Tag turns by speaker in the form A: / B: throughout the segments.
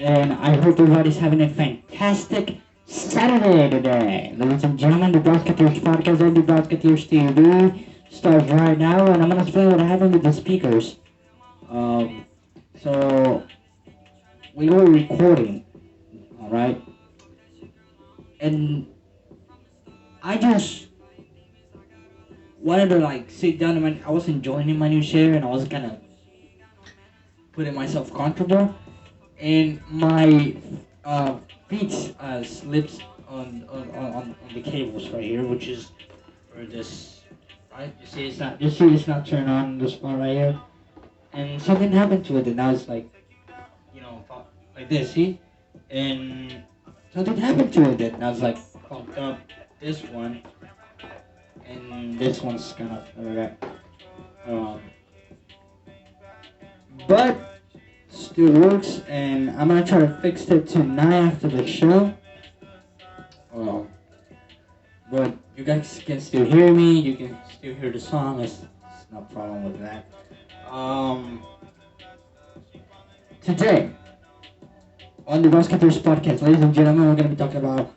A: and I hope everybody's having a fantastic Saturday today. Ladies and gentlemen, the Brosketeers podcast and the Brosketeers TV starts right now, and I'm going to explain what happened with the speakers. Um, so, we were recording, alright? And I just wanted to like sit down and I was enjoying my new chair and I was kind of putting myself comfortable. And my feet slipped on the cables right here, which is for this, right? You see it's not turned on this part right here, and something happened to it, and now it's like, like this, see, and something happened to it, and now it's like fucked up. This one, and this one's kind of alright. Um, but still works, and I'm gonna try to fix it tonight after the show. Um, but you guys can still hear me. You can still hear the song. It's no problem with that. Today on the Brosketeers podcast, ladies and gentlemen, we're gonna be talking about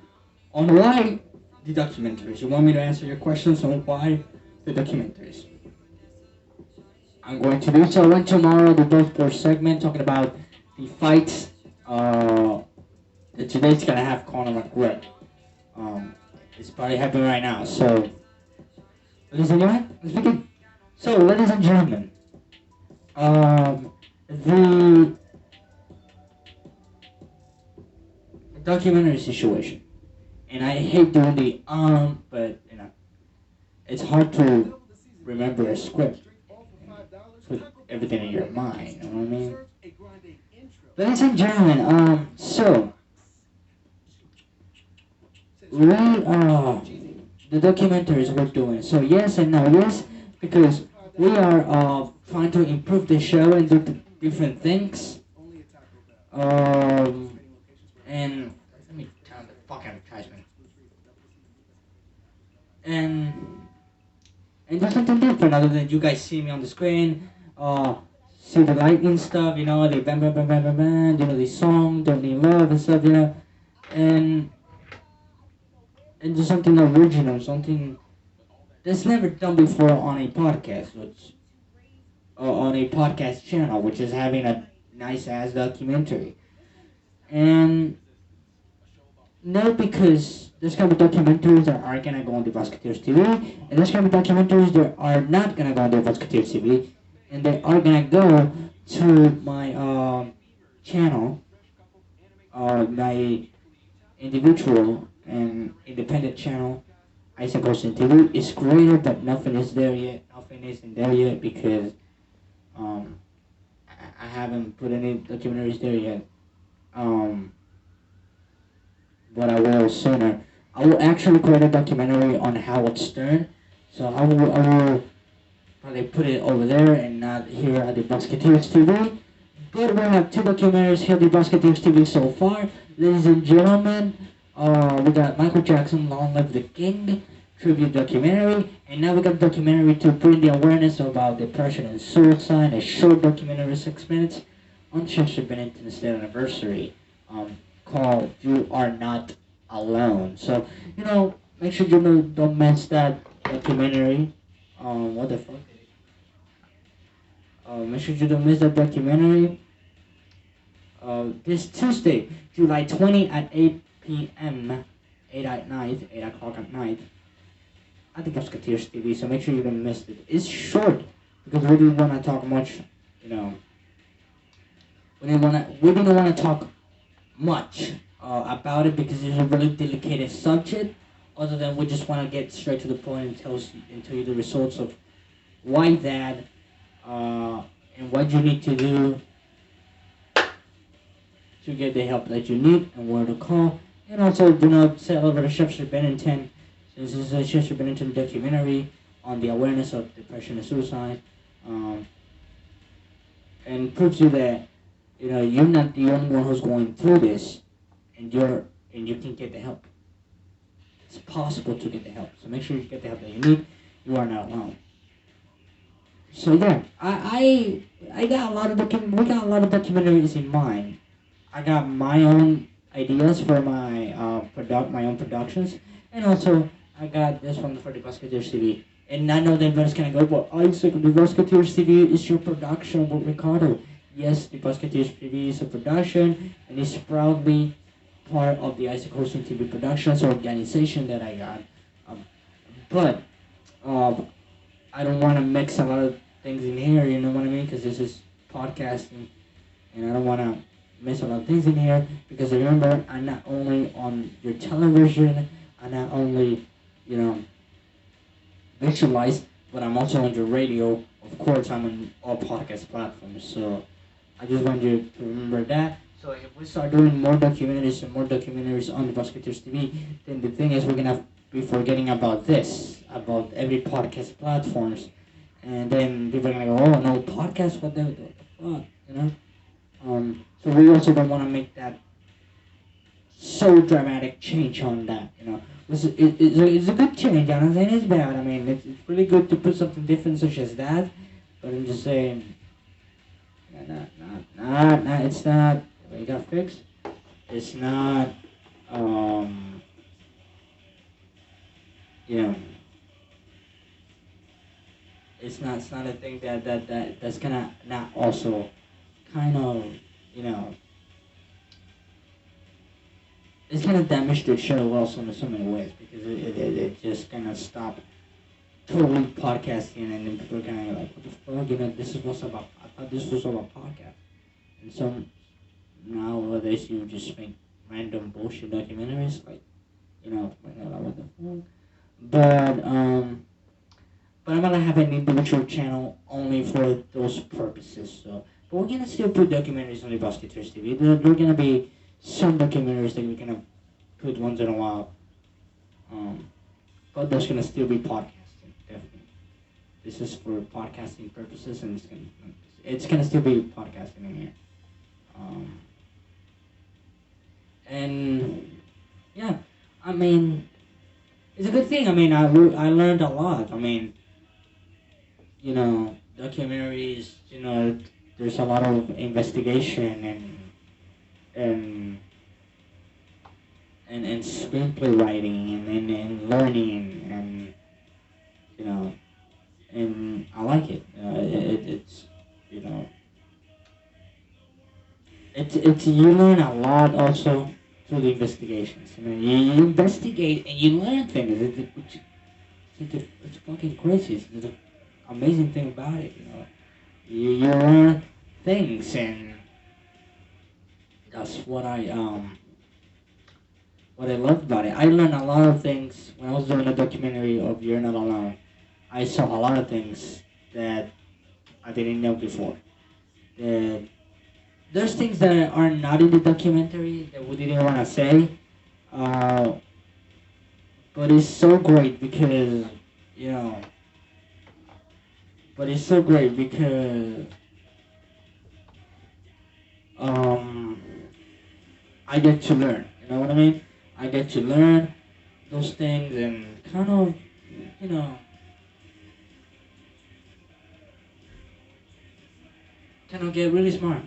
A: on why the documentaries. You want me to answer your questions on why the documentaries? I'm going to do so. And tomorrow, the both sports segment talking about the fights. Today's gonna have Conor McGregor. It's probably happening right now. So, ladies and gentlemen, let's begin. So, ladies and gentlemen, the documentary situation, and I hate doing the but it's hard to remember a script. Put everything in your mind, you know what I mean? Ladies and gentlemen, so we the documentaries we're doing. So yes and no. Yes, because we are trying to improve the show and do different things. And let me turn the fucking advertisement. And do something different other than you guys see me on the screen. See the lightning stuff, the bam bam bam bam bam bam, the song, don't need love and stuff, and do something original, something that's never done before on a podcast, on a podcast channel, which is having a nice ass documentary. And no, because there's gonna be documentaries that are gonna go on the Brosketeers TV, and there's gonna be documentaries that are not gonna go on the Brosketeers TV, and they are gonna go to my channel, my individual and independent channel. I suppose in TV is greater, but nothing is there yet. Nothing isn't there yet because I haven't put any documentaries there yet. But I will sooner. I will actually create a documentary on Howard Stern. So I will probably put it over there and not here at the Brosketeers TV. But we have two documentaries here at the Brosketeers TV so far. Ladies and gentlemen, we got Michael Jackson, Long Live the King, tribute documentary. And now we got a documentary to bring the awareness about depression and suicide, a short documentary, 6 minutes, on Chester Bennington's death anniversary. Called "You Are Not Alone." So make sure you don't miss that documentary. What the fuck? Make sure you don't miss that documentary. This Tuesday, July 20 at 8 p.m. 8 at night, 8 o'clock at night. I think it's Brosketeers TV. So make sure you don't miss it. It's short because we didn't want to talk much. We didn't want to talk much about it because it's a really delicate subject. Other than we just want to get straight to the point and tell you the results of why that and what you need to do to get the help that you need and where to call. And also say a little bit of Chester Bennington. This is a Chester Bennington documentary on the awareness of depression and suicide, and proves you that you're not the only one who's going through this, and you can get the help. It's possible to get the help. So make sure you get the help that you need. You are not alone. So yeah, I got a lot of we got a lot of documentaries in mind I got my own ideas for my my own productions, and also I got this one for the Brosketeers TV. And I know that everyone's gonna go, well, Isaac, the Brosketeers TV is your production with Ricardo. Yes, the Brosketeers TV is a production, and it's proudly part of the Isaac Hosting TV Productions organization that I got. Um, but uh, I don't want to mix a lot of things in here, you know what I mean? Because this is podcasting, and I don't want to mix a lot of things in here. Because remember, I'm not only on your television, I'm not only, you know, visualized, but I'm also on your radio. Of course, I'm on all podcast platforms. So I just want you to remember that. So if we start doing more documentaries and more documentaries on the Brosketeers TV, then the thing is we're gonna be forgetting about this, about every podcast platforms, and then people are gonna go, oh no, podcast, what the fuck, you know? So we also don't want to make that so dramatic change on that, you know. It's a good change. I'm not saying it's bad. I mean, it's really good to put something different such as that, but I'm just saying, it's not. You got fixed. It's not. Um, you know, It's not a thing that's gonna not also kind of, you know, it's gonna damage the show also in so many ways because it just kind of stop totally podcasting and then people are kind of like, what the fuck, you know, this is what's about. I thought this was all about podcast. And so nowadays you just make random bullshit documentaries like, you know, like, what the fuck. But but I'm gonna have an individual channel only for those purposes. So, but we're gonna still put documentaries on the Brosketeers TV. There are gonna be some documentaries that we're gonna put once in a while. But there's gonna still be podcasting, definitely. This is for podcasting purposes, and it's gonna still be podcasting in here. Um, and yeah, I mean, it's a good thing. I mean, I learned a lot. I mean, you know, documentaries. You know, there's a lot of investigation and and screenplay writing and learning and you know and I like it. It's you know it's you learn a lot also through the investigations. I mean, you investigate and you learn things. It's fucking crazy. It's the amazing thing about it. You know, you learn things, and that's what I loved about it. I learned a lot of things when I was doing a documentary of You're Not Alone. I saw a lot of things that I didn't know before. That there's things that are not in the documentary that we didn't want to say, uh, but it's so great because you know. But it's so great because um, I get to learn. You know what I mean? I get to learn those things and kind of, you know, kind of get really smart.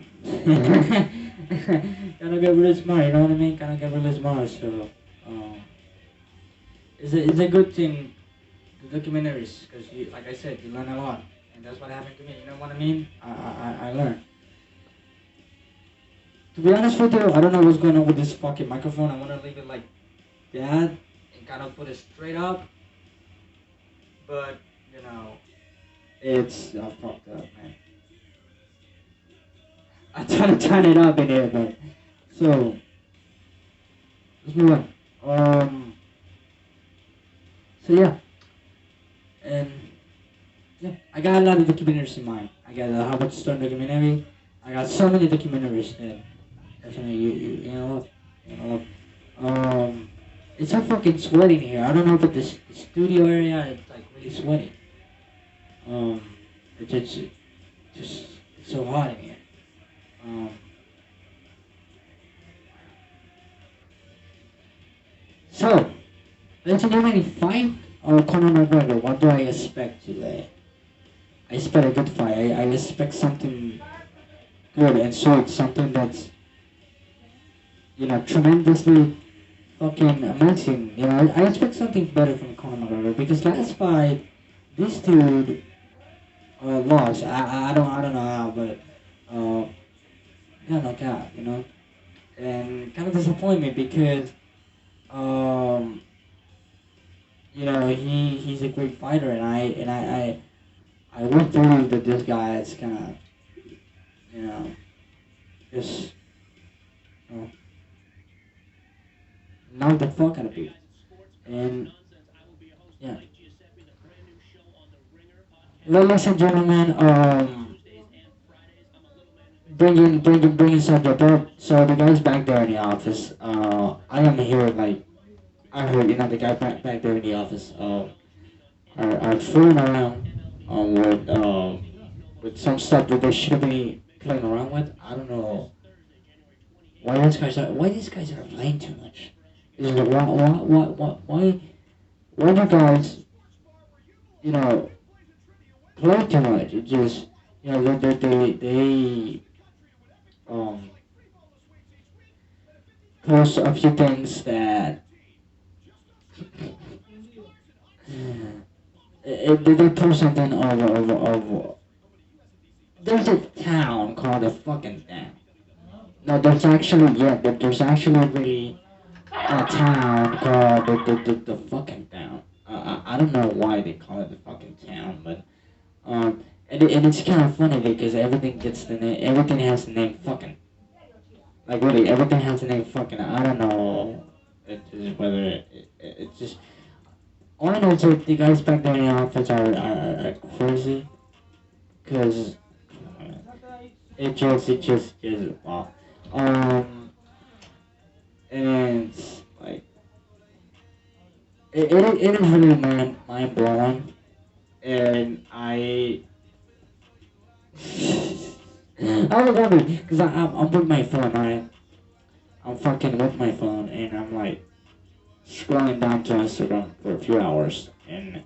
A: Kind of get really smart. You know what I mean? Kind of get really smart. So um, it's a good thing. The documentaries, because like I said, you learn a lot, and that's what happened to me. You know what I mean? I learned. To be honest with you, I don't know what's going on with this fucking microphone. I want to leave it like that and kind of put it straight up, but you know, it's fucked up, man. I try to turn it up in here, but so let's move on. So yeah, and yeah, I got a lot of documentaries in mind. I got a How About to Start documentary. I got so many documentaries that definitely you know what, you know what. It's so fucking sweaty in here. I don't know if it's the studio area. It's like really sweaty. Um, it's just it's so hot in here. Um, 1995 or Conor McGregor, what do I expect today? I expect a good fight. I expect something good and sweet, something that's tremendously fucking amazing. I expect something better from Conor McGregor because last fight, this dude lost. I don't know how, but uh, got knocked out. And kind of disappointed me because um, he's a great fighter, and I would believe that this guy is gonna you know just you know, knock the fuck out of people. And yeah, well, ladies and gentlemen, bringing subject up. So the guys back there in the office, I am here like I heard the guy back there in the office, are fooling around, with some stuff that they shouldn't be playing around with. I don't know why these guys are playing too much. Is it why do guys you know play too much? It just they um post a few things that they post something of there's a town called the fucking town. No, there's actually really a town called the fucking town. I don't know why they call it the fucking town, but and it's kind of funny because everything has the name fucking. Like really, everything has the name fucking. I don't know. It is whether it's just all I know is that the guys back there in the office are crazy because it just wow. Um, and it's like it is really mind blowing, and I was happy because I'm with my phone. I'm fucking with my phone, and I'm like scrolling down to Instagram for a few hours, and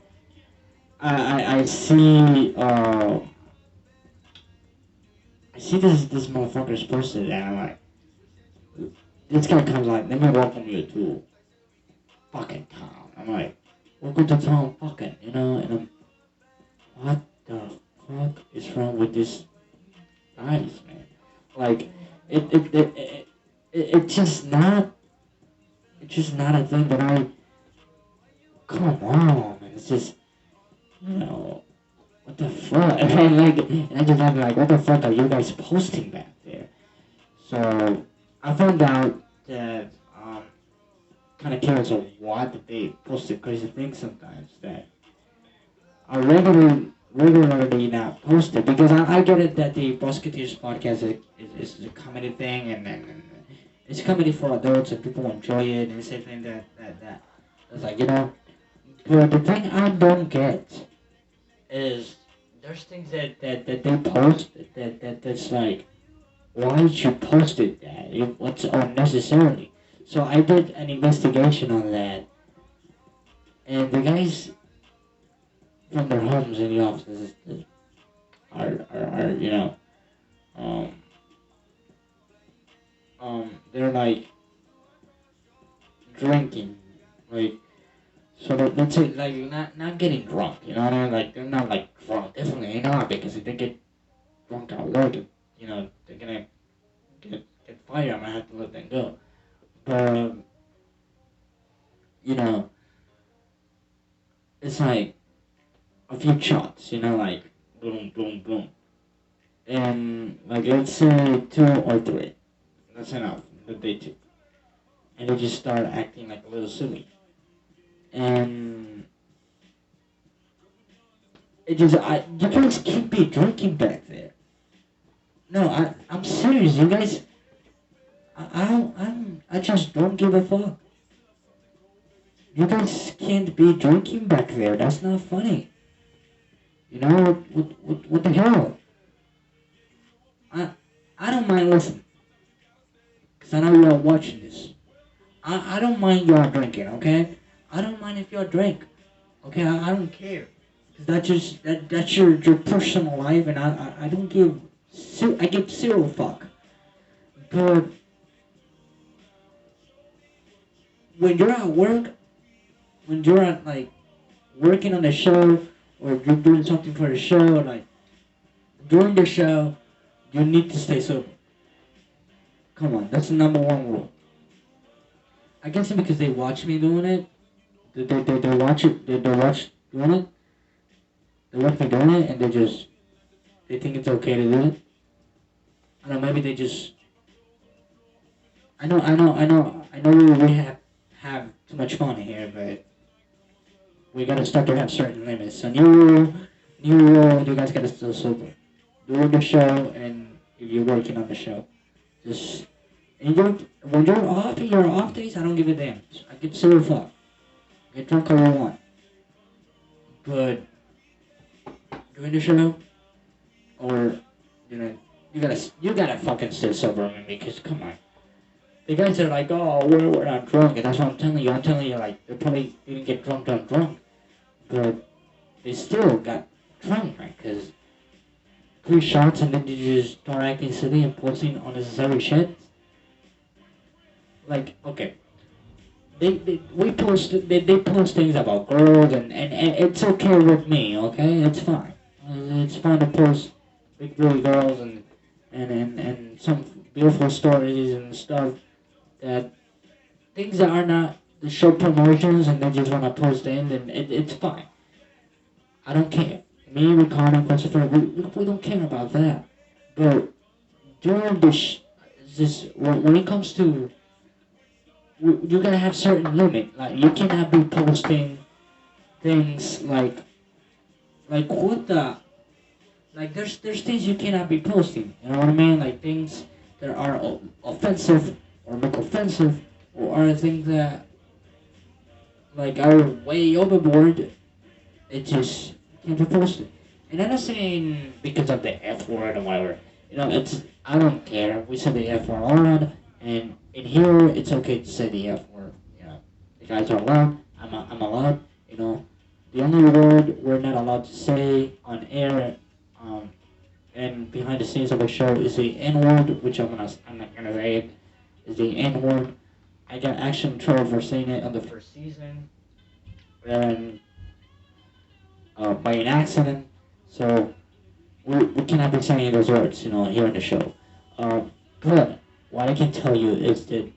A: I see this motherfucker's posted, and I'm like, this guy comes like, let me welcome you to fucking town. I'm like, welcome to town, fucking, and what the fuck is wrong with this guys, man? Like, it, it, it, it, it's just not a thing that come on, man. It's just, you know, what the fuck? And I just have like, what the fuck are you guys posting back there? So I found out that kind of curious of what they posted crazy things sometimes that are regularly not posted because I get it that the Brosketeers podcast is a comedy thing and it's comedy for adults and people enjoy it and it's a thing that it's like but the thing I don't get is there's things that they post that's like why did you post it that? What's unnecessarily? So I did an investigation on that, and the guys from their homes in the offices are um, they're like drinking, like so let's say like not getting drunk, you know what I mean? Like they're not like drunk, definitely not because if they get drunk at work, they're gonna get fired. I might have to let them go, but you know it's like a few shots, like boom, boom, boom, and like let's say two or three. That's enough that they took, and they just start acting like a little silly, and you guys can't be drinking back there. No, I'm serious. You guys, I just don't give a fuck. You guys can't be drinking back there. That's not funny. What the hell? I I don't mind listening. Because I know you're watching this. I don't mind y'all drinking, okay? I don't mind if y'all drink. Okay, I don't care. Cause that's your personal life and I don't give I give zero fuck. But when you're at work, when you're at like working on the show, or you're doing something for the show, or like during the show, you need to stay sober. Come on, that's the number one rule. I guess it's because they watch me doing it. They watch it. They watch doing it. They watch me doing it, and they think it's okay to do it. I don't know. Maybe they just. I know. We have too much fun here, but we gotta start to have certain limits. So new rule. You guys gotta stay sober. During the show, and if you're working on the show, just and when you're off, in your off days, I don't give a damn. I get silly fuck. Get drunk all you want. But during the show, or you know, you gotta fucking stay sober, man, because come on. The guys are like, oh, we're not drunk, and that's what I'm telling you. I'm telling you, like, they probably didn't get drunk, but they still got drunk, right? Because 3 shots and then you just start acting silly and posting unnecessary shit. Like, okay, they post things about girls, and it's okay with me, okay? It's fine. It's fine to post big girly girls and some beautiful stories and stuff, that things that are not the show promotions, and they just want to post in, and it's fine. I don't care. Me, Ricardo, and Christopher, we don't care about that. But during this when it comes to, you gotta have certain limit. Like, you cannot be posting things like what the, like there's things you cannot be posting. You know what I mean? Like things that are offensive or look offensive, or are things that like are way overboard. It just can't be posted. And I'm not saying because of the F word or whatever. You know, it's, I don't care. We say the F word all around, and in here it's okay to say the F word. You know, the guys are allowed. I'm allowed. You know, the only word we're not allowed to say on air, and behind the scenes of the show is the N word, which I'm not gonna say it. Is the N word. I got actually in trouble for saying it on the first season, and by an accident. So we cannot be saying those words, you know, here in the show. But what I can tell you is that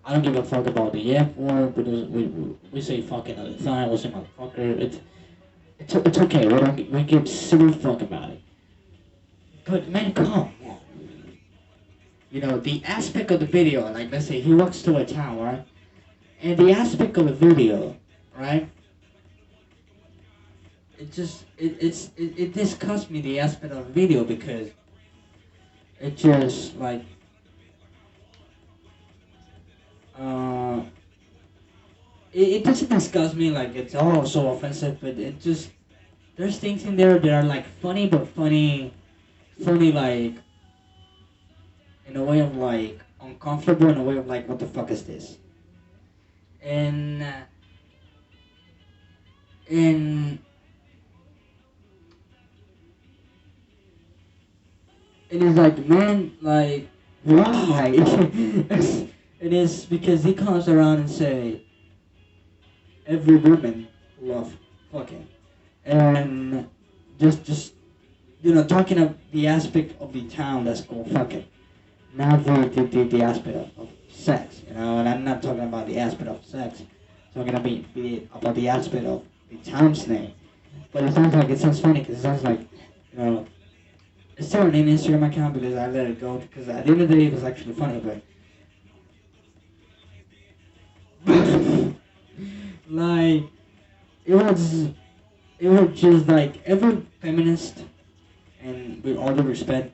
A: I don't give a fuck about the F word, because we say fucking all the time. We say motherfucker. It's okay. We give silly fuck about it. But man, come on. You know, the aspect of the video, like let's say he walks to a town, right? And the aspect of the video, right? It disgusts me, the aspect of the video, because it just like uh it doesn't disgust me like it's all so offensive, but it just, there's things in there that are like funny, but funny like in a way of like uncomfortable, in a way of like, what the fuck is this? And and it is like, man, like, why? It is because he comes around and say every woman love fucking, and just you know, talking of the aspect of the town that's called fucking, not the aspect of sex, you know. And I'm not talking about the aspect of sex. I'm talking about the aspect of the town's name. But it sounds funny, because it sounds like, you know, it's still an Instagram account because I let it go, because at the end of the day it was actually funny, but like it was it was just like every feminist, and with all due respect,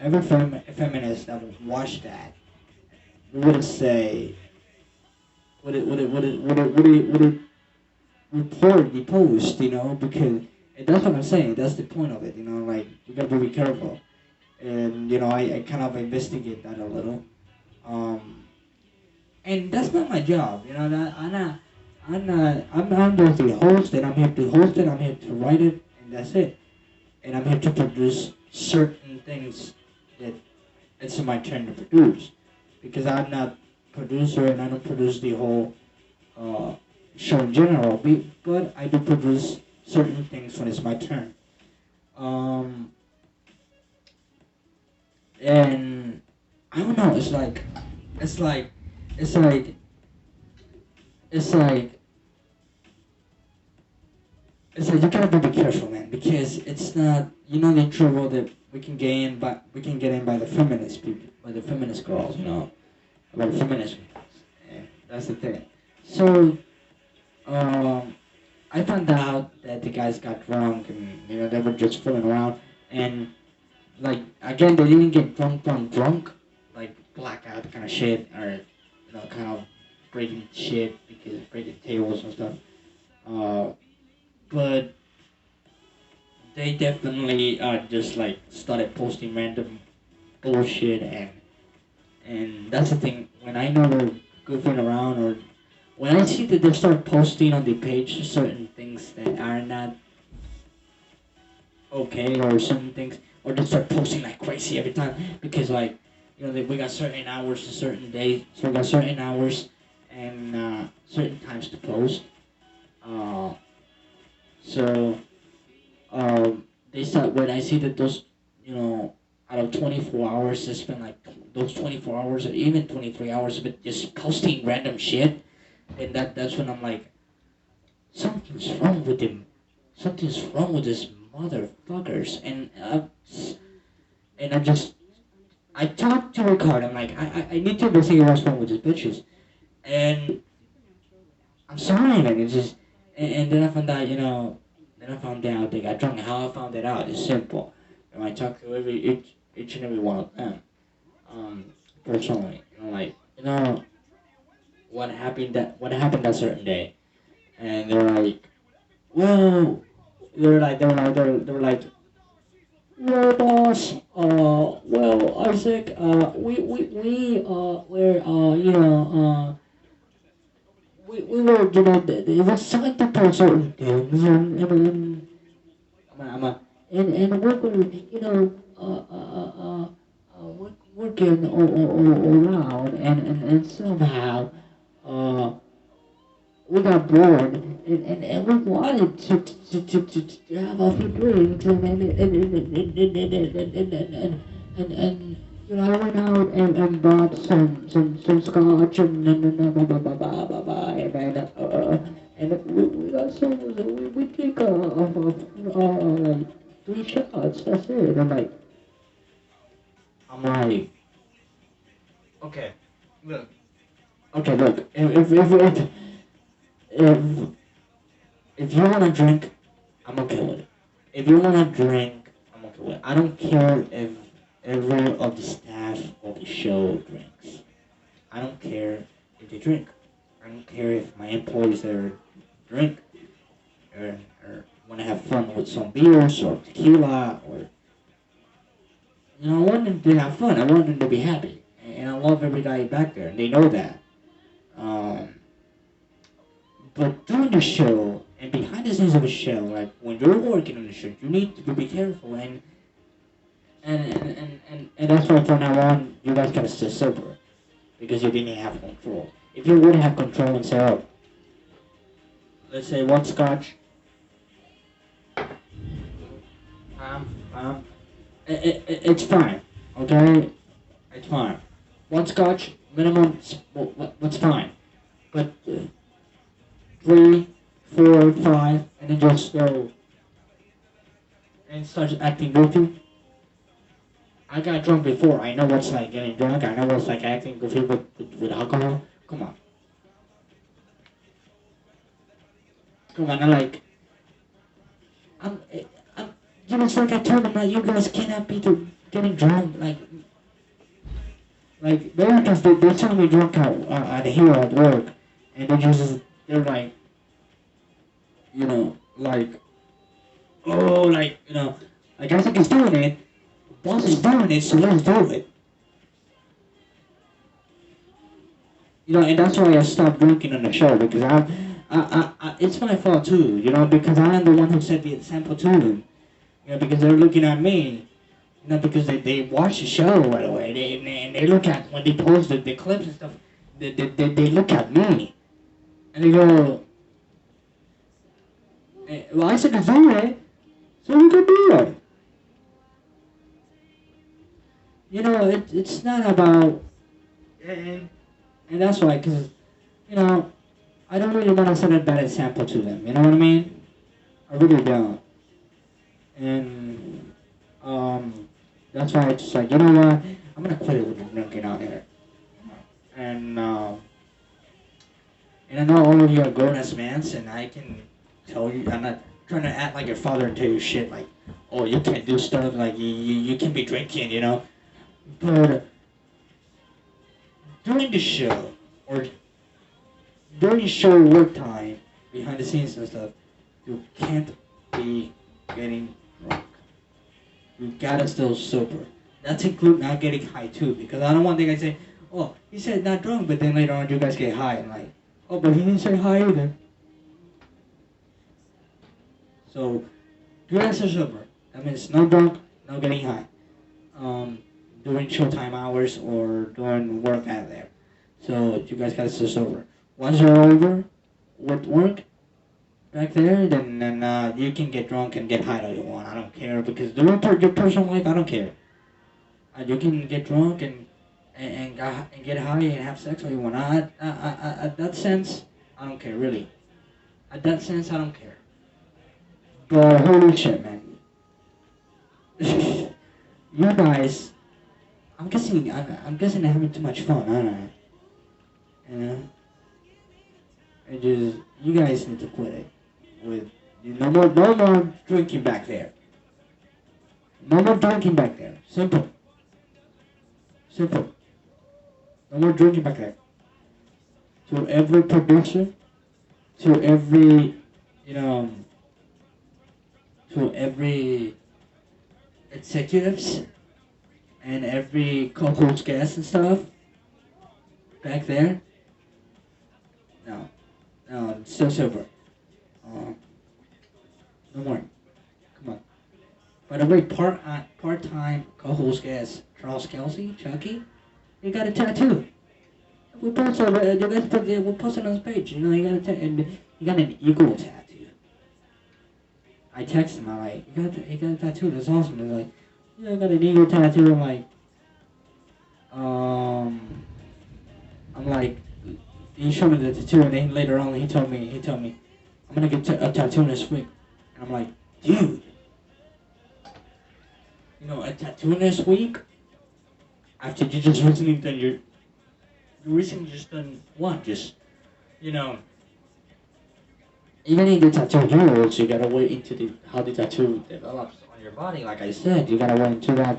A: every feminist that would watch that would say, would it report the post, you know, because and that's what I'm saying. That's the point of it, you know. Like, you gotta be careful, and you know, I kind of investigate that a little, um, and that's not my job, you know. That I'm just the host, and I'm here to host it. I'm here to write it, and that's it. And I'm here to produce certain things that it's my turn to produce, because I'm not producer, and I don't produce the whole uh, show in general. But I do produce certain things when it's my turn. Um, and I don't know. It's like, it's like, it's like, it's like you gotta be careful, man, because it's not, the trouble that we can get in, but we can get in by the feminist people, by the feminist girls, by the feminist girls. And that's the thing. So, um, I found out that the guys got drunk and they were just fooling around, and like again they didn't get drunk, like blackout kind of shit, or kind of breaking shit because breaking tables and stuff. Uh, but they definitely just like started posting random bullshit, and that's the thing. When I know they're goofing around, or when I see that they start posting on the page certain things that are not okay, or certain things, or they start posting like crazy every time, because like we got certain hours to certain days, so we got certain hours and certain times to post. Uh, so they start when I see that those out of 24 hours they spend like those 24 hours or even 23 hours but just posting random shit, and that's when I'm like, something's wrong with him. Something's wrong with this motherfuckers. And I just I talked to Ricardo. I'm like, I need to investigate what's wrong with these bitches. And I'm sorry, man. It's just and then I found out, then I found out they got drunk. How I found that out is simple. And I talked to each and every one of them, um, personally. Like, what happened that certain day, and they're like, well, they were like, well, boss, well, Isaac, we were, it was signed up on certain things, and we were, working around, and somehow, uh, we got bored, and we wanted to have a few drinks, and I went out and bought some scotch and we got some, we take like 3 shots, that's it. I'm like, okay, look, if if you wanna drink, I'm okay with it. If you wanna drink, I'm okay with it. I don't care if every of the staff of the show drinks. I don't care if they drink. I don't care if my employees there drink, or wanna have fun with some beers or tequila, or I want them to have fun. I want them to be happy, and I love every guy back there, and they know that. Um, But during the show and behind the scenes of a show, like when you're working on the show, you need to be careful, and that's why from now on you guys gotta stay sober, because you didn't have control. If you would have control and say, oh, let's say one scotch, it's fine, okay, it's fine. One scotch minimum, what's fine, but 3, 4, 5, and then just go and starts acting goofy. I got drunk before. I know what's like getting drunk. I know what's like acting goofy with alcohol. Come on. Come on. I'm, I'm, it's like I told them that you guys cannot be getting drunk. Like they're because they tell me drunk out here at work, and they're like, like, oh, like, like Isaac is doing it, boss is doing it, so let's do it. And that's why I stopped drinking on the show, because it's my fault too, because I am the one who set the example to them, because they're looking at me, because they watch the show right away, they look at when they post the clips and stuff, they look at me and they go, well, I said to do it, so we can do it. You know, it's not about, and that's why, because, you know, I don't really want to set a bad example to them, you know what I mean? I really don't. And, that's why I just like, you know what, I'm gonna quit it with the drinking out here. And, and I know all of you are grown-ass mans, and I can tell you, I'm not trying to act like your father and tell you shit like, oh, you can't do stuff, like, you can't be drinking, you know? But during the show, or during show work time, behind the scenes and stuff, you can't be getting drunk. You gotta still sober. That's include not getting high too, because I don't want the guy to say, oh, he said not drunk, but then later on you guys get high, and like, oh, but he didn't say high either. So, you guys are sober. That means no drunk, no getting high. During showtime hours or during work out there. So you guys gotta stay sober. Once you're over with work back there, then you can get drunk and get high all you want. I don't care, because during your personal life, I don't care. You can get drunk and get high and have sex all you want. At that sense, I don't care really. At that sense, I don't care. But holy shit, man. You guys, I'm guessing they're having too much fun, aren't I? You know? And just, you guys need to quit it. With, no more drinking back there. No more drinking back there. Simple. Simple. No more drinking back there. To every producer, to every, you know, to every executives, and every co-host guest and stuff back there. No, still sober. No more. Come on. By the way, part-time co-host guest Charles Kelsey, Chucky, he got a tattoo. We posted, you guys put, we posted on his page. You know, he got he got an eagle tattoo. I texted him. I'm like, he got a tattoo. That's awesome. He's like, yeah, I got an eagle tattoo. I'm like, I'm like, he showed me the tattoo, and then later on he told me, I'm gonna get a tattoo this week. And I'm like, dude, you know, a tattoo this week? After you just recently done you recently just done what? Just, you know, even in the tattoo heroes, you gotta wait into how the tattoo develops on your body. Like I said, you gotta wait into that.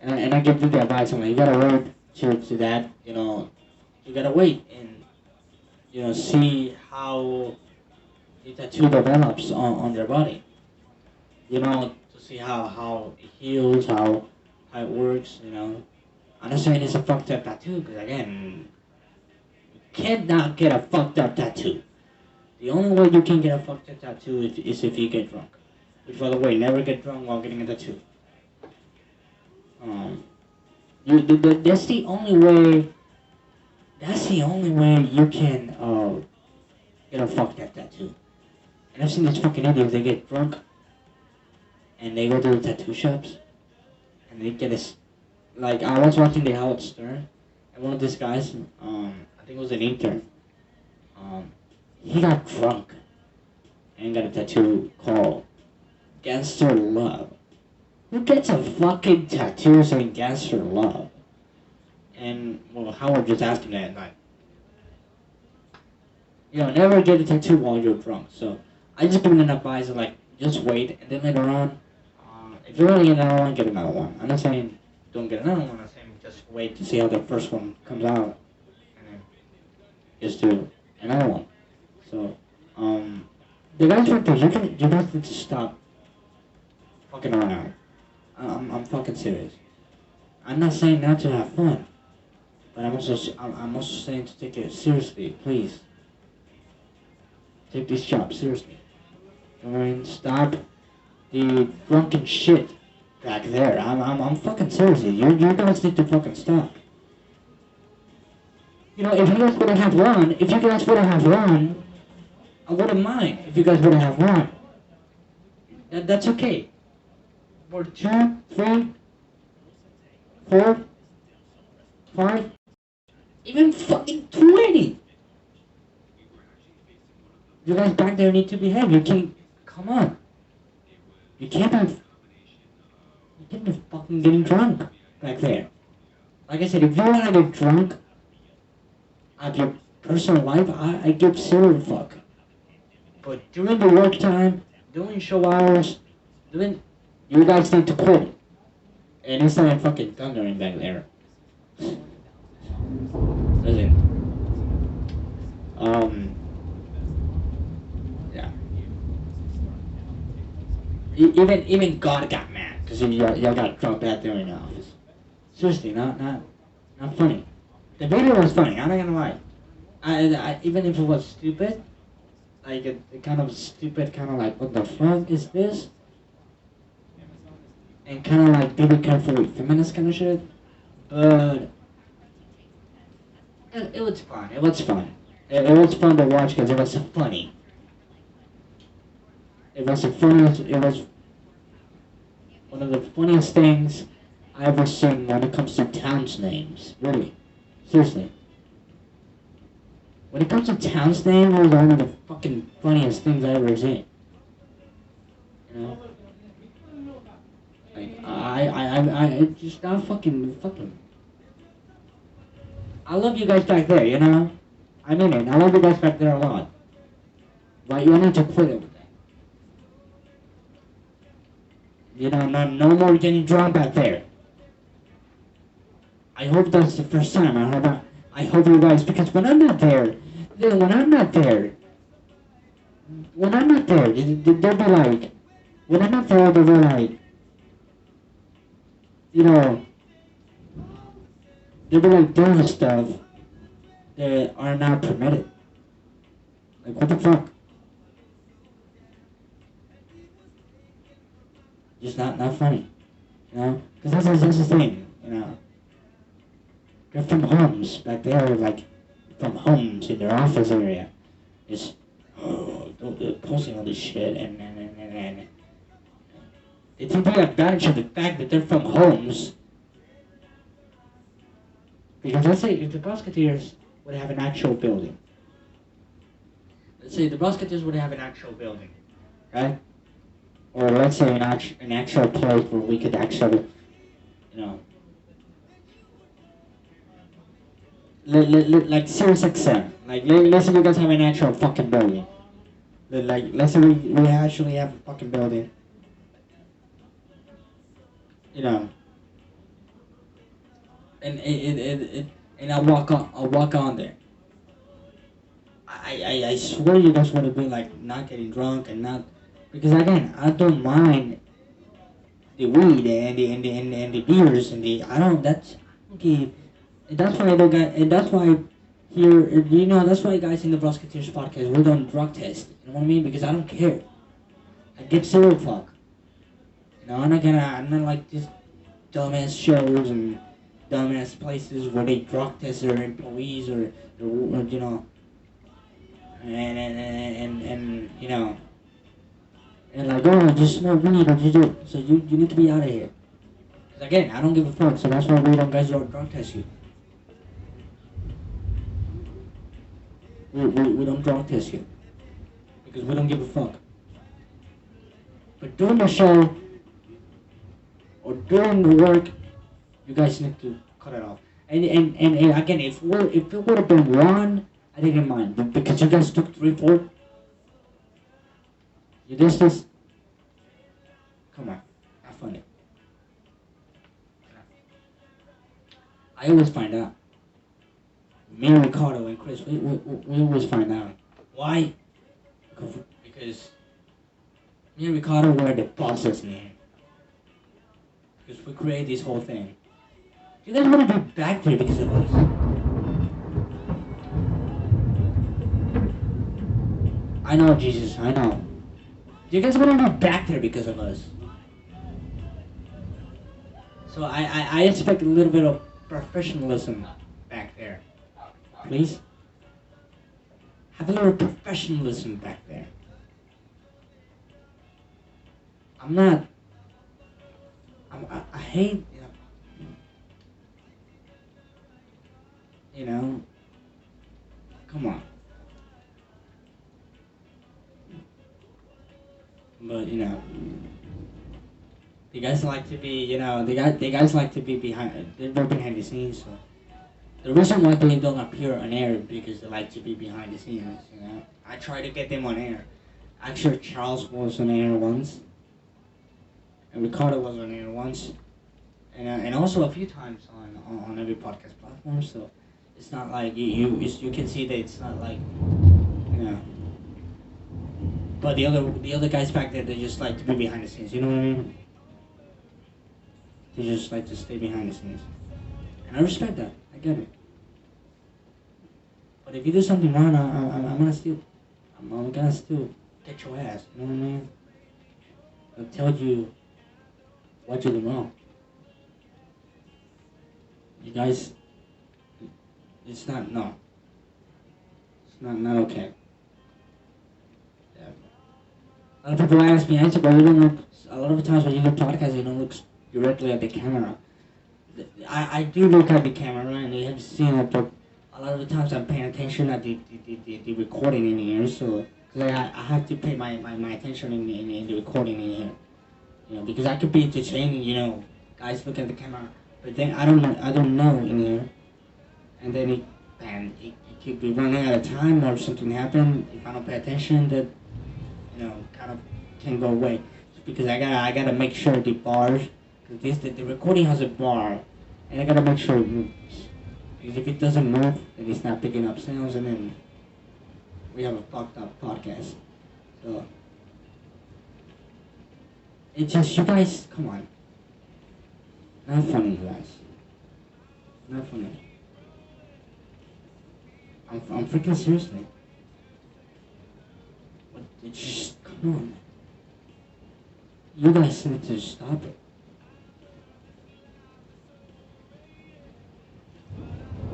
A: And I give you the advice, I'm like, you gotta wait to that, you know, you gotta wait and, you know, see how the tattoo develops on their body. You know, to see how it heals, how it works, you know. I'm not saying it's a fucked up tattoo, because again, you cannot get a fucked up tattoo. The only way you can get a fucked up tattoo is if you get drunk. Which, by the way, never get drunk while getting a tattoo. That's the only way. That's the only way you can get a fucked up tattoo. And I've seen these fucking idiots. They get drunk and they go to the tattoo shops and they get a. Like, I was watching the Howard Stern, and one of these guys, I think it was an intern, he got drunk and got a tattoo called Gangster Love. Who gets a fucking tattoo saying Gangster Love? And, well, Howard just asked him that night. You know, never get a tattoo while you're drunk. So, I just give him an advice of, like, just wait, and then later on, if you're really in another one, get another one. I'm not saying don't get another one, I'm saying just wait to see how the first one comes out, and then just do another one. So, the guys right there, you guys need to stop fucking around. I'm fucking serious. I'm not saying not to have fun, but I'm also saying to take it seriously. Please, take this job seriously. I mean, stop the drunken shit back there. I'm fucking serious. You guys need to fucking stop. You know, if you guys wouldn't have won, I wouldn't mind if you guys wouldn't have won. That's okay. For 2, 3, 4, 5, even fucking 20. You guys back there need to behave. You can't. Come on. You can't be. You can't be fucking getting drunk back there. Like I said, if you wanna get drunk at your personal life, I give zero fuck. But during the work time, during show hours, you guys need to quit. And it's not fucking thundering back there. Listen. Yeah. Even God got mad because y'all got drunk out there in the office. Seriously, not funny. The video was funny. I'm not gonna lie. I even if it was stupid, like a kind of stupid, kind of like what the fuck is this? And kind of like be careful with feminist kind of shit. But it was fun. It was fun. It was fun to watch because it was funny. It was the funniest. It was one of the funniest things I ever seen when it comes to towns names. Really, seriously. When it comes to towns names, it was one of the fucking funniest things I ever seen. You know. Like, I just not fucking. I love you guys back there, you know? I mean it. I love you guys back there a lot. But you need to quit it with that. You know, no more getting drunk back there. I hope that's the first time. I hope you guys, because when I'm not there, they'll be like, when I'm not there, they'll be like, you know, they'll be like doing stuff that are not permitted. Like, what the fuck? Just not funny, you know? Because that's the thing, you know? They're from homes back there, like, from homes in their office area. Just, they're posting all this shit, and they take advantage of the fact that they're from homes. Because let's say if the Brosketeers would have an actual building. Let's say the Brosketeers would have an actual building, right? Or let's say an actual place where we could actually, you know, like Sirius XM. Like, let's say you guys have an actual fucking building. Like, let's say we actually have a fucking building. You know. And I'll walk on there. I swear you guys would have been like not getting drunk and not, because again, I don't mind the weed and the beers and the, I don't, that's okay. And that's why the guy, and that's why here, you know, that's why guys in the Brosketeers podcast, we don't drug test. You know what I mean? Because I don't care. I get zero fuck. You know, I'm not like this dumbass shows and dumbass places where they drug test their employees or you know, and you know, and like, oh, just smoke weed or you do, so you need to be out of here. Because again, I don't give a fuck, so that's why we don't guys don't drug test you. We don't drug test you because we don't give a fuck. But during the show or during the work, you guys need to cut it off. And again, if it would have been one, I didn't mind. But because you guys took 3, 4, you just come on, have fun. I always find out. Me and Ricardo and Chris, we always find out. Why? Because me and Ricardo were the bosses, man. Because we create this whole thing. You guys want to be back there because of us. I know, Jesus, I know. You guys want to be back there because of us. So I expect a little bit of professionalism back there. Please have a little professionalism back there. I'm not. I hate. You know. Come on. But the guys like to be. The guys like to be behind. They're behind the scenes. So the reason why they don't appear on air is because they like to be behind the scenes. I try to get them on air. Actually, Charles was on air once, and Ricardo was on air once, and also a few times on every podcast platform. So it's not like you can see that it's not like you know. But the other guys back there, they just like to be behind the scenes. You know what I mean? They just like to stay behind the scenes, and I respect that. I get it. But if you do something wrong, I'm gonna still, I'm gonna still get your ass. You know what I mean? I'll tell you what you did wrong. You guys, it's not no. It's not okay. Yeah. A lot of people ask me, but you don't look. A lot of the times when you do podcasts, you don't look directly at the camera. I do look at the camera, and you have seen it, but a lot of the times I'm paying attention at the recording in here, so cause I have to pay my attention in the recording in here, because I could be entertaining, guys look at the camera, but then I don't know in here, and then it could be running out of time or something happen if I don't pay attention that kind of can go away, because I gotta make sure the bars, because the recording has a bar, and I gotta make sure it moves. Because if it doesn't move, then it's not picking up sounds, and then we have a fucked up podcast. So it's just, you guys, come on. Not funny, you guys. Not funny. I'm freaking seriously. But it's just, come on. You guys need to stop it.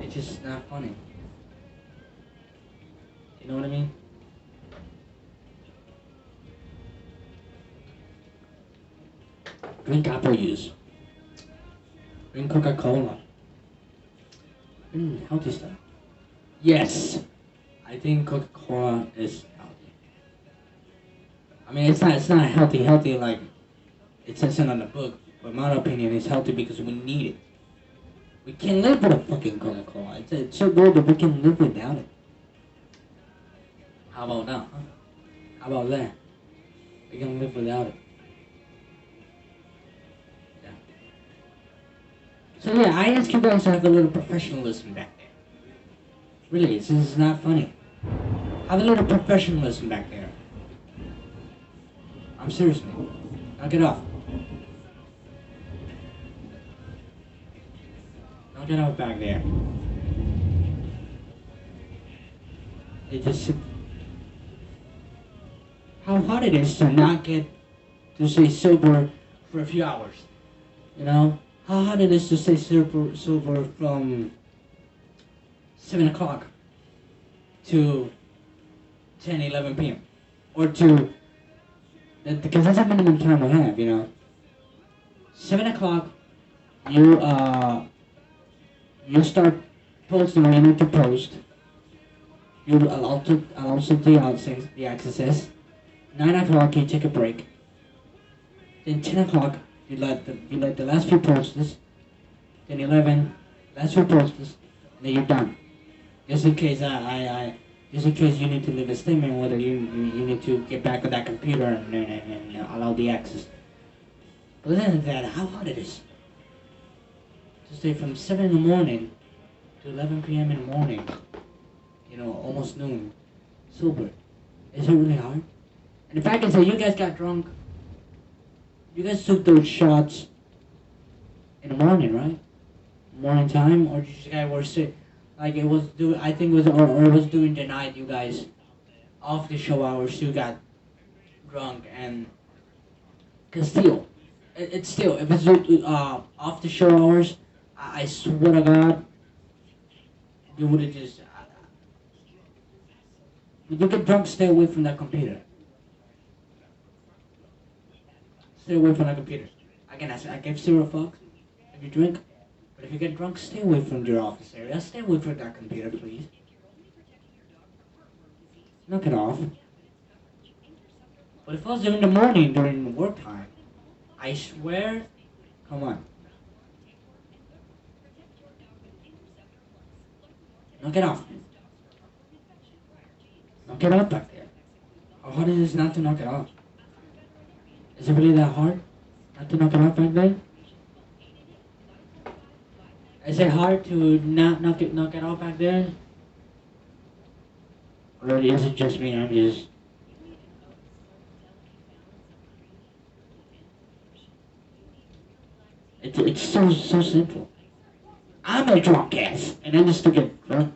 A: It's just not funny. You know what I mean? Drink apple juice. Drink Coca-Cola. Healthy stuff. Yes, I think Coca-Cola is healthy. I mean, it's not healthy like it says it on the book, but in my opinion, it's healthy because we need it. We can't live with a fucking Coca-Cola. It's so good that we can live without it. How about that, huh? How about that? We can live without it. Yeah. So yeah, I ask you guys to have a little professionalism back there. Really, this is not funny. Have a little professionalism back there. I'm serious, man. Knock it off. Knock it off back there. They just sit. How hard it is to not get to stay sober for a few hours. How hard it is to stay sober from 7 o'clock to 10, 11 p.m. Or to, because that's the minimum time we have, 7 o'clock, you start posting when you need to post. You allow the access. 9 o'clock, you take a break. Then 10 o'clock, you let the last few posters. Then 11, last few posters, and then you're done. Just in case just in case you need to leave a statement, whether you need to get back on that computer and allow the access. But other than that, how hard it is to stay from 7 in the morning to 11 p.m. in the morning, almost noon, sober. Is it really hard? And if I can say, you guys got drunk, you guys took those shots in the morning, right? Morning time, or did you guys were sick? Like it was I think it was, or it was during the night. You guys, off the show hours, you got drunk, and cause it's still, if it's off the show hours, I swear to God, you would have just, When you get drunk, stay away from that computer. Stay away from that computer. Again, I give 0 fucks if you drink. But if you get drunk, stay away from your office area. Stay away from that computer, please. Knock it off. But if I was there in the morning during work time, I swear, come on. Knock it off. Knock it off back there. How hard is it not to knock it off? Is it really that hard not to knock it off back there? Is it hard to not knock it off back there? Or is it just me? I'm just... It's so simple. I'm a drunk ass, and I used to get drunk.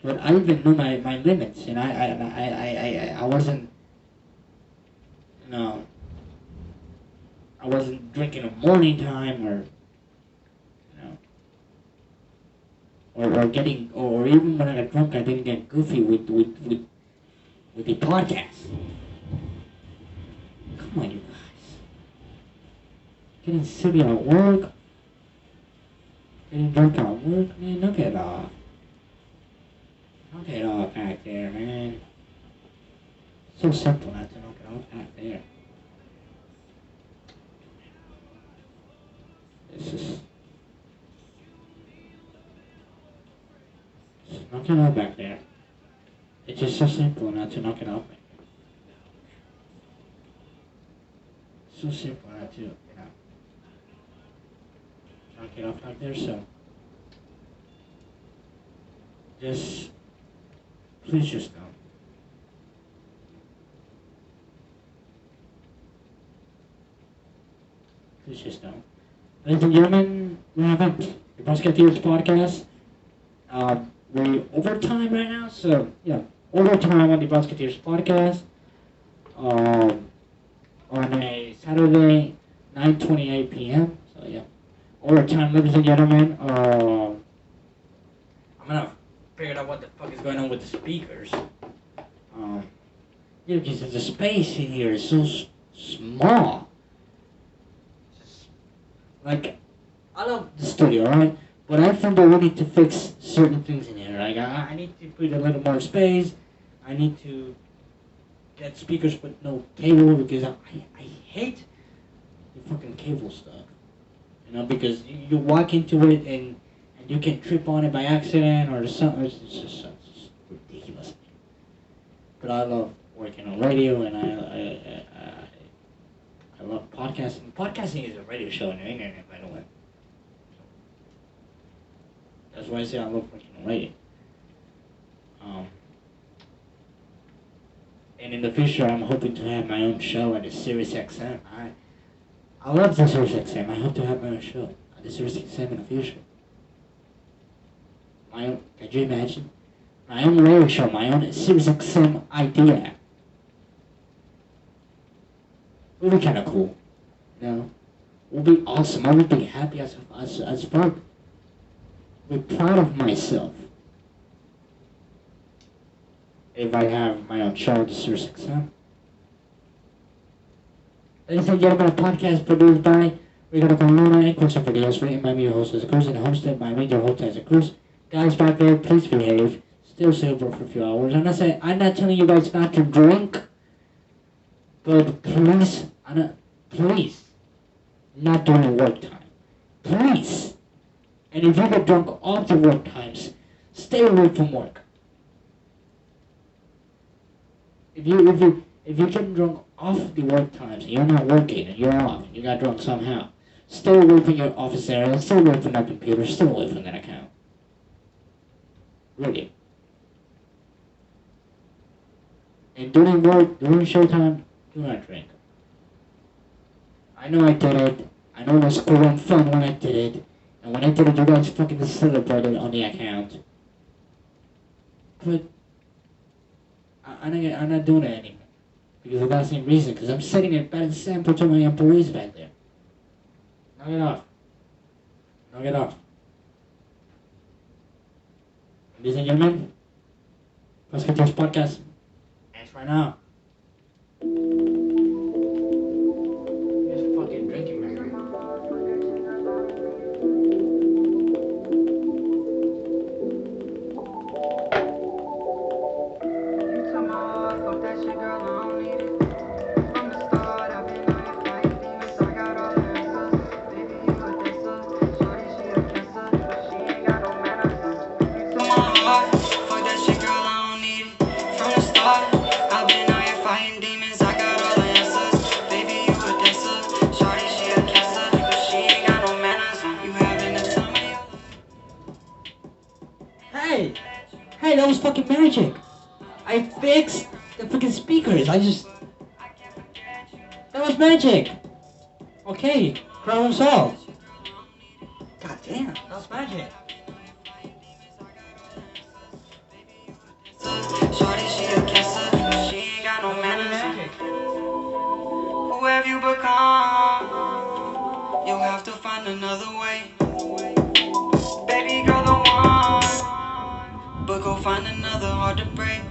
A: But I even know my limits, and I wasn't, no, I wasn't drinking at morning time, or, or getting, or even when I got drunk, I didn't get goofy with the podcast. Come on, you guys. Getting silly at work. Getting drunk at work, man, knock it off. Knock it off back there, man. So simple not to knock it off back there. It's just knock it off back there. It's just so simple not to knock it off back there. So simple not to, knock it off back there, so just please just don't. Please just don't. Ladies and gentlemen, we have the Brosketeers podcast. We're overtime right now, so yeah, overtime on the Brosketeers podcast. On a Saturday, 9:28 p.m. So yeah, overtime, ladies and gentlemen. I'm gonna figure out what the fuck is going on with the speakers. Because the space in here is so small. Like, I love the studio, right? But I think that we need to fix certain things in here. Like, I need to put a little more space. I need to get speakers with no cable, because I hate the fucking cable stuff. Because you walk into it and you can trip on it by accident or something. It's just ridiculous. But I love working on radio, and I love podcasting. Podcasting is a radio show on the internet, by the way. That's why I say I love working on radio. And in the future, I'm hoping to have my own show at the Sirius XM. I love the Sirius XM. I hope to have my own show at the Sirius XM in the future. My own, could you imagine? My own radio show, my own Sirius XM idea. It would be kind of cool, It would be awesome. I would be happy as fuck. Be proud of myself if I have my own show, the Sirius XM. Ladies and gentlemen, a podcast produced by Video.Guru and Question for Videos, written by me, your host, as a Cruz, and hosted by me, your host, as a Cruz. Guys back there, please behave. Still sober for a few hours. I'm not telling you guys not to drink, but please, please, not during work time. Please. And if you get drunk after work times, stay away from work. If you get drunk off the work times, and you're not working, and you're off, and you got drunk somehow, stay away from your office area, stay away from that computer, stay away from that account. Really. And during showtime, do not drink. I know I did it. I know it was cool and fun when I did it. And when I did it, you guys fucking celebrated on the account. But I'm not doing it anymore. Because of that same reason. Because I'm setting a bad example to my employees back there. Knock it off. Knock it off. Ladies and gentlemen, Brosketeers podcast. Thanks right now. Here's fucking drinking man. Hey! Hey, that was fucking magic! I fixed the fucking speakers. That was magic! Okay, problem solved. God damn, that was magic. Shorty, she a kisser, but she ain't got no manners. Who have you become? You'll have to find another way. Baby girl, the one, but go find another hard to break.